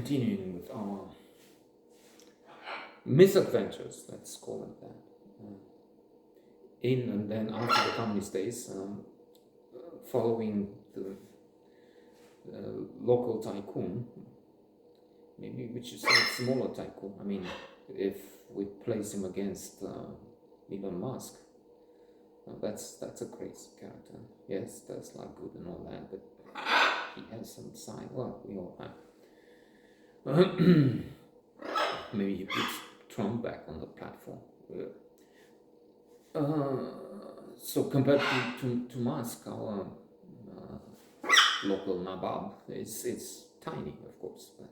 continuing with our misadventures, let's call it that, in and then after the communist days, following the local tycoon, maybe we should say smaller tycoon. I mean, if we place him against Elon Musk, that's a crazy character. Yes, that's like good and all that, but he has some side. Well, we all have. Maybe he puts Trump back on the platform. So compared to Musk, our local Nabab is tiny, of course, but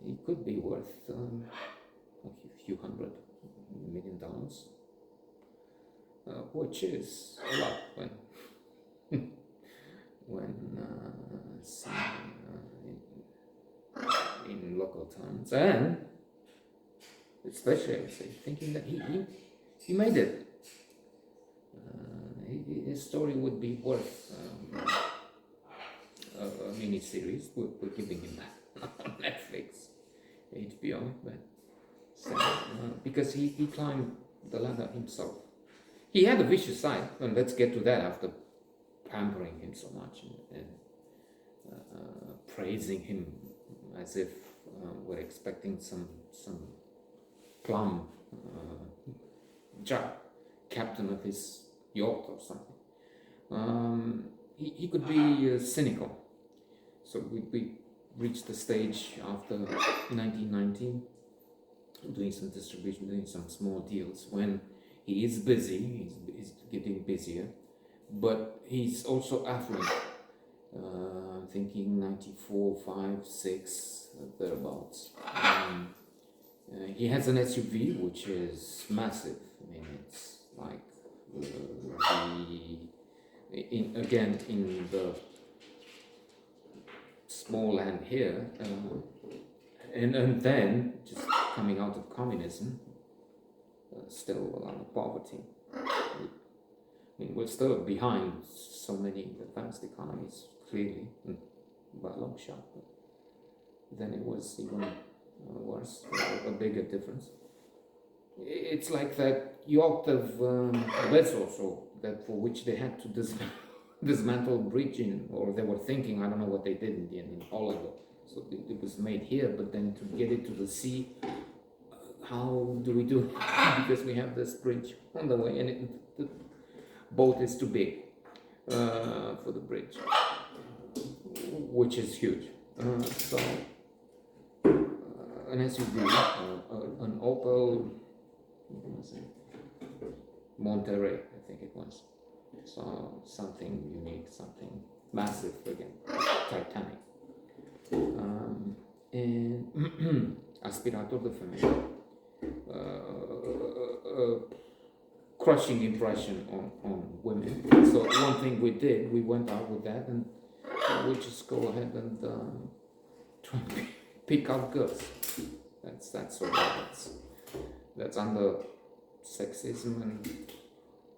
he could be worth a few $100 million, which is a lot when in local terms, and especially I would say thinking that he made it. His story would be worth a mini series. We're giving him that on Netflix, HBO, but so, because he climbed the ladder himself. He had a vicious side, and let's get to that after pampering him so much and praising him as if we're expecting some plum captain of his yacht or something. He could be cynical. So we reached the stage after 1919, doing some distribution, doing some small deals, when he is busy, he's getting busier, but he's also affluent. Thinking 94, 5, 6, thereabouts. He has an SUV which is massive. I mean, it's like in the small land here, and then just coming out of communism, still a lot of poverty. I mean, we're still behind so many advanced economies, clearly, by a long shot. But then it was even worse, a bigger difference. It's like that yacht of Bezos, that for which they had to dismantle bridge or they were thinking, I don't know what they did in the end, in Holland. So it was made here, but then to get it to the sea, how do we do it? Because we have this bridge on the way, and the boat is too big for the bridge, which is huge. So an SUV, an Opel Monterey, I think it was. So something unique, something massive again, Titanic. And Aspirator de Femelle. Crushing impression on women. So one thing we did, we went out with that, and we just go ahead and try and pick out girls. That's all. That's under sexism and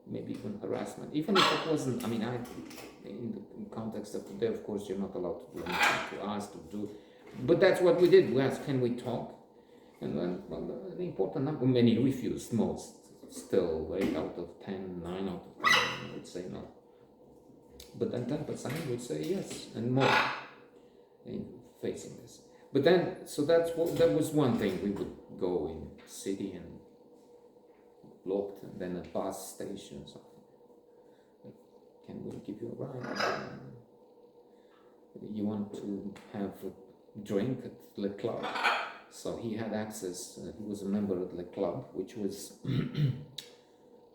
maybe even harassment. Even if it wasn't, I mean, in the context of today, of course, you're not allowed to do anything to ask to do. But that's what we did. We asked, can we talk? And then, well, the important number, many refused, most. Still 8 out of 10, 9 out of 10 would say no. But then 10% would say yes, and more in facing this. But then, so that was one thing. We would go in city and blocked, and then a bus station or something. Can we give you a ride? You want to have a drink at Le Club? So he had access, he was a member of the club, which was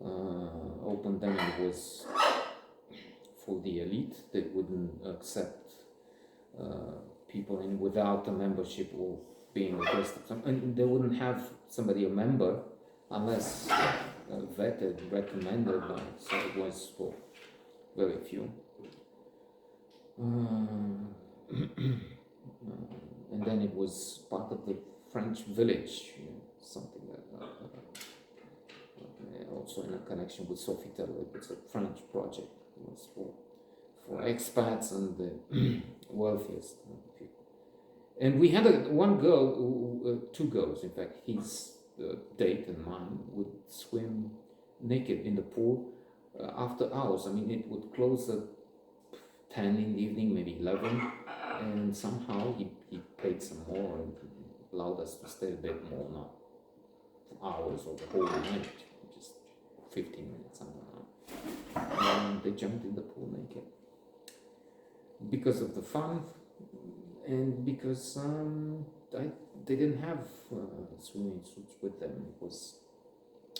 open then. It was for the elite. They wouldn't accept people in without a membership or being requested. And they wouldn't have somebody a member unless vetted, recommended. So it was for very few. And then it was part of the French village, something that also in a connection with Sofitel. It's a French project. It was for expats and the wealthiest people. And we had one girl, two girls, in fact, his date and mine would swim naked in the pool after hours. I mean, it would close at 10 in the evening, maybe 11, and somehow he paid some more and allowed us to stay a bit more, not hours or the whole night, just 15 minutes, something like that. And they jumped in the pool naked because of the fun and because they didn't have swimming suits with them. It was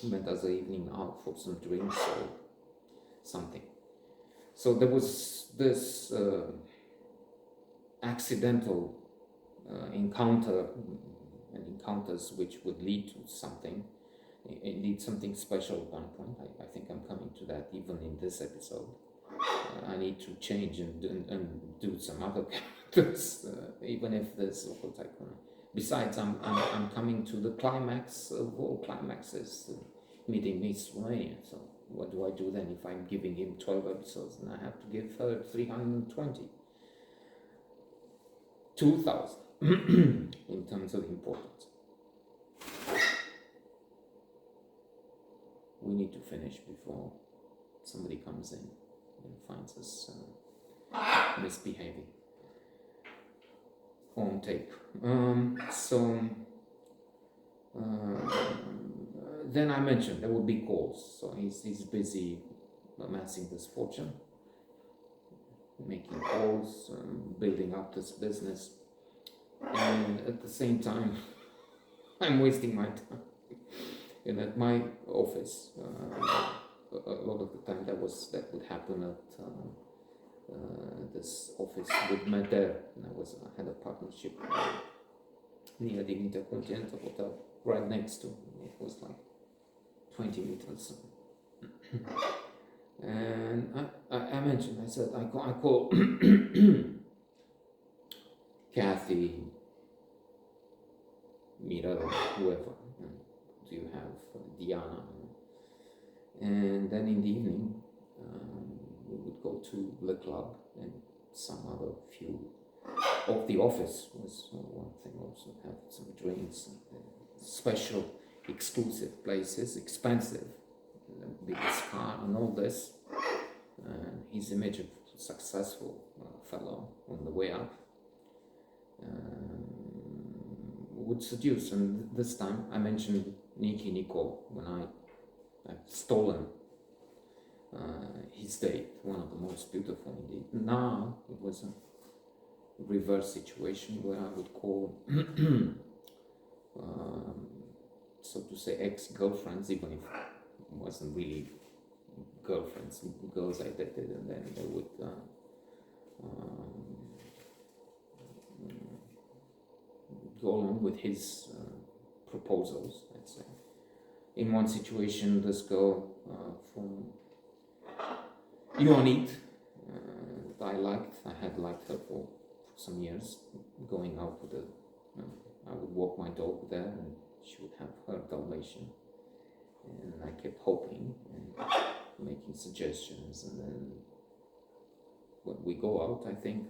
meant as an evening out for some drinks or something. So there was this accidental encounter and encounters which would lead to something, indeed something special at one point. I think I'm coming to that even in this episode. I need to change and do some other characters, even if there's awful tycoon. Besides, I'm coming to the climax of all climaxes, meeting Miss Romania. So what do I do then if I'm giving him 12 episodes and I have to give her 320? 2,000 in terms of importance. We need to finish before somebody comes in and finds us misbehaving on tape. Then I mentioned there will be calls, so he's busy amassing this fortune, making calls, building up this business, and at the same time I'm wasting my time. And at my office, a lot of the time that would happen at this office with Mader, and I had a partnership near the Intercontinental Hotel, right next to it. Was like 20 meters. And I mentioned, I said, I call Kathy, Mira, whoever. Do you have Diana? And then in the evening, we would go to the club, and some other few of the office was one thing. Also have some drinks, special, exclusive places, expensive, biggest car, and all this. His image of successful fellow on the way up would seduce. And this time I mentioned Nikki Nicole when I've stolen his date, one of the most beautiful indeed. Now it was a reverse situation where I would call so to say ex-girlfriends, even if it wasn't really girlfriends, girls I dated, and then they would go along with his proposals, let's say. In one situation, this girl from Ionit I had liked her for some years, going out with I would walk my dog there and she would have her Dalmatian, and I kept hoping and making suggestions, and then when we go out, I think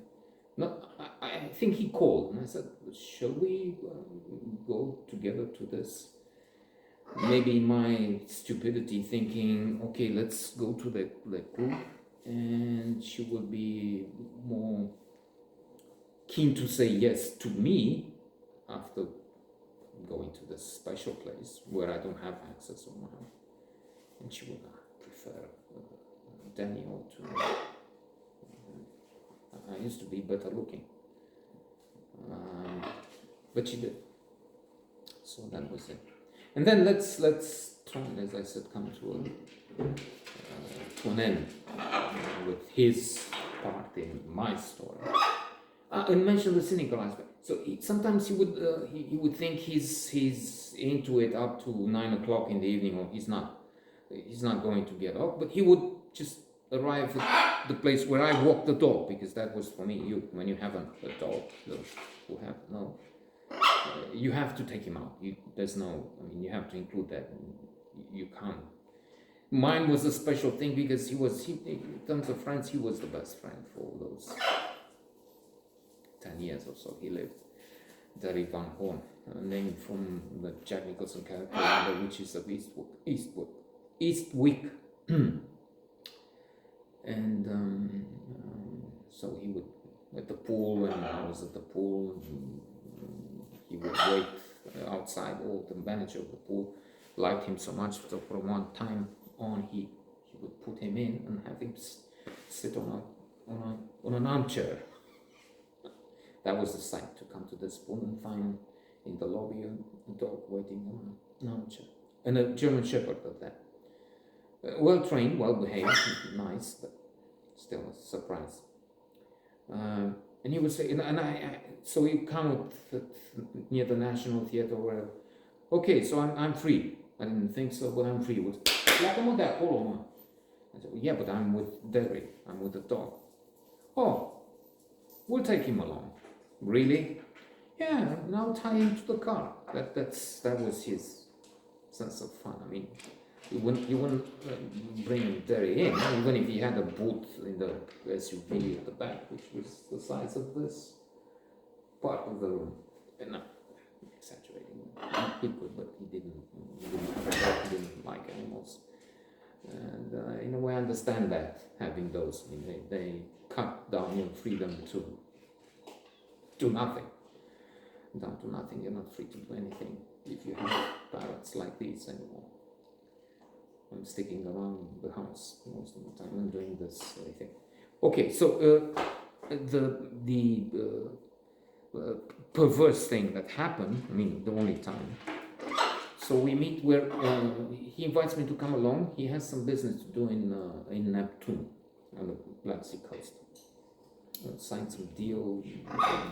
he called and I said, shall we go together to this? Maybe my stupidity thinking, okay, let's go to the group, and she will be more keen to say yes to me after going to this special place where I don't have access on my own, and she would prefer Daniel to I used to be better looking, but she did. So that was it. And then let's try, as I said, come to an end with his part in my story. And mention the cynical aspect. So sometimes he would think he's into it up to 9 o'clock in the evening, or he's not going to get off, but he would just arrive at the place where I walk the dog, because that was for me. When you have a dog, those who have no, you have to take him out. You have to include that. You can't. Mine was a special thing because he in terms of friends, he was the best friend for those 10 years or so he lived. Derry Van Horn, named from the Jack Nicholson character in The Witches of Eastwick. And so he would, at the pool, and I was at the pool, he would wait outside. Or the manager of the pool liked him so much, so from one time on, he would put him in and have him sit on an armchair. That was the sight, to come to this pool and find in the lobby a dog waiting on an armchair, and a German Shepherd at that. Well trained, well behaved, nice, but still a surprise. And he would say, so he come near the National Theatre, where, okay, so I'm free. I didn't think so, but I'm free. I said, yeah, but I'm with Derry. I'm with the dog. Oh, we'll take him along. Really? Yeah, now tie him to the car. That was his sense of fun. I mean, you wouldn't bring Derry in, even if he had a boot in the SUV at the back, which was the size of this part of the room. And no, I'm exaggerating. He could, but he didn't have a dog. He didn't like animals. And in a way, I understand that, having those. I mean, they cut down your freedom to nothing. Down to nothing. You're not free to do anything if you have parrots like these anymore. I'm sticking around the house most of the time and doing this thing. Okay, so the perverse thing that happened, I mean, the only time. So we meet where he invites me to come along. He has some business to do in Neptune, on the Black Sea coast. Signed some deal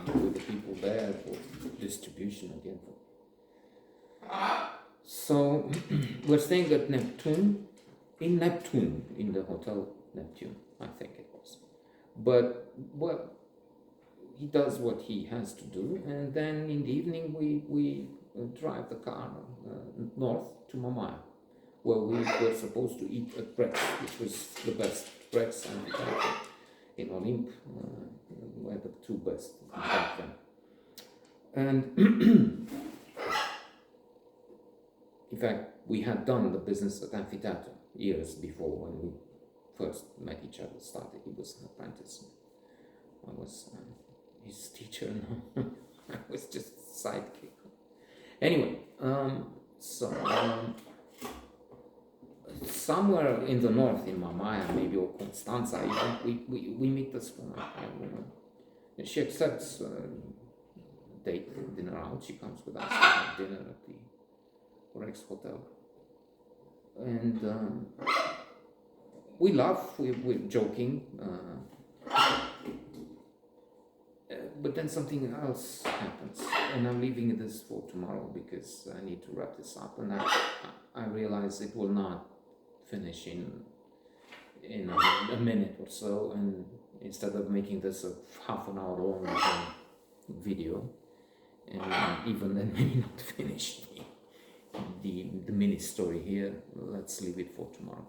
with the people there for distribution again. So we're staying at Neptune, in the Hotel Neptune, I think it was. But well, he does what he has to do, and then in the evening we drive the car north to Mamaia, where we were supposed to eat at Brex, which was the best Brex in Olymp, were the two best back then. And in fact, we had done the business at Amphitheatre years before, when we first met each other, started. He was an apprentice. I was his teacher, and I was just a sidekick. Anyway, somewhere in the north, in Mamaia, maybe, or Constanza, we meet this woman. And she accepts date dinner out. She comes with us to have dinner at the Rex Hotel, and we laugh. We're joking, but then something else happens, and I'm leaving this for tomorrow because I need to wrap this up, and I realize it will not finish in a minute or so, and instead of making this a half an hour long video, and even then maybe not finish the mini story here, let's leave it for tomorrow.